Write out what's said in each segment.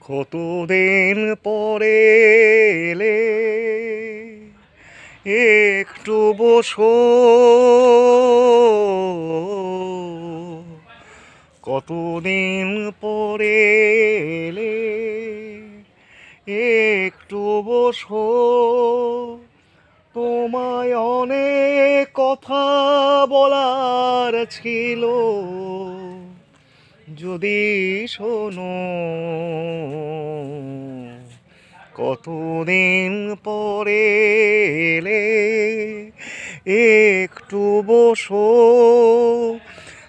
কতদিন পরে এলে একটু বসো, কতদিন পরে এলে একটু বসো, তোমায় অনেক কথা বলার ছিল, যদি শোনো। কতদিন পরে এলে একটু বসো,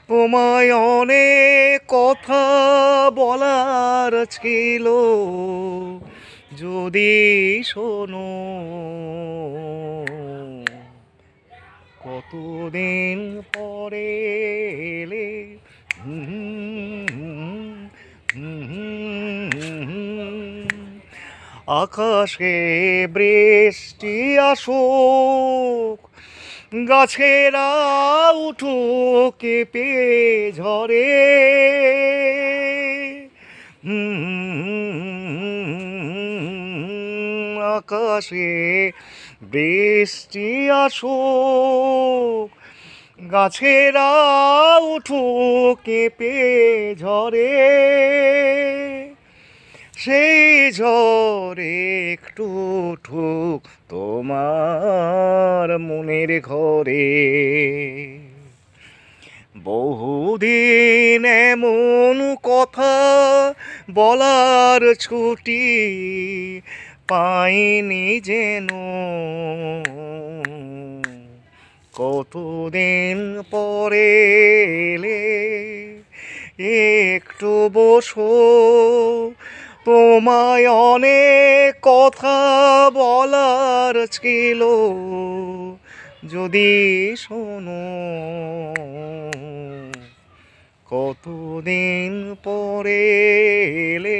তোমায় অনেক কথা বলার ছিল, যদি শোনো। কতদিন পরে এলে আকাশে বৃষ্টি আসুক, গাছেরা উঠুক কেঁপে ঝরে, আকাশে বৃষ্টি আসুক, গাছেরা উঠুক কেঁপে ঝরে, সেই ঝড়ে একটু উঠুক তোমার মনের ঘরে। বহুদিন এমন কথা বলার ছুটি পাইনি যেন, কতদিন পরে এলে একটু বসো, তোমায় অনেক কথা বলার ছিল, যদি শোনো। কতদিন পরে এলে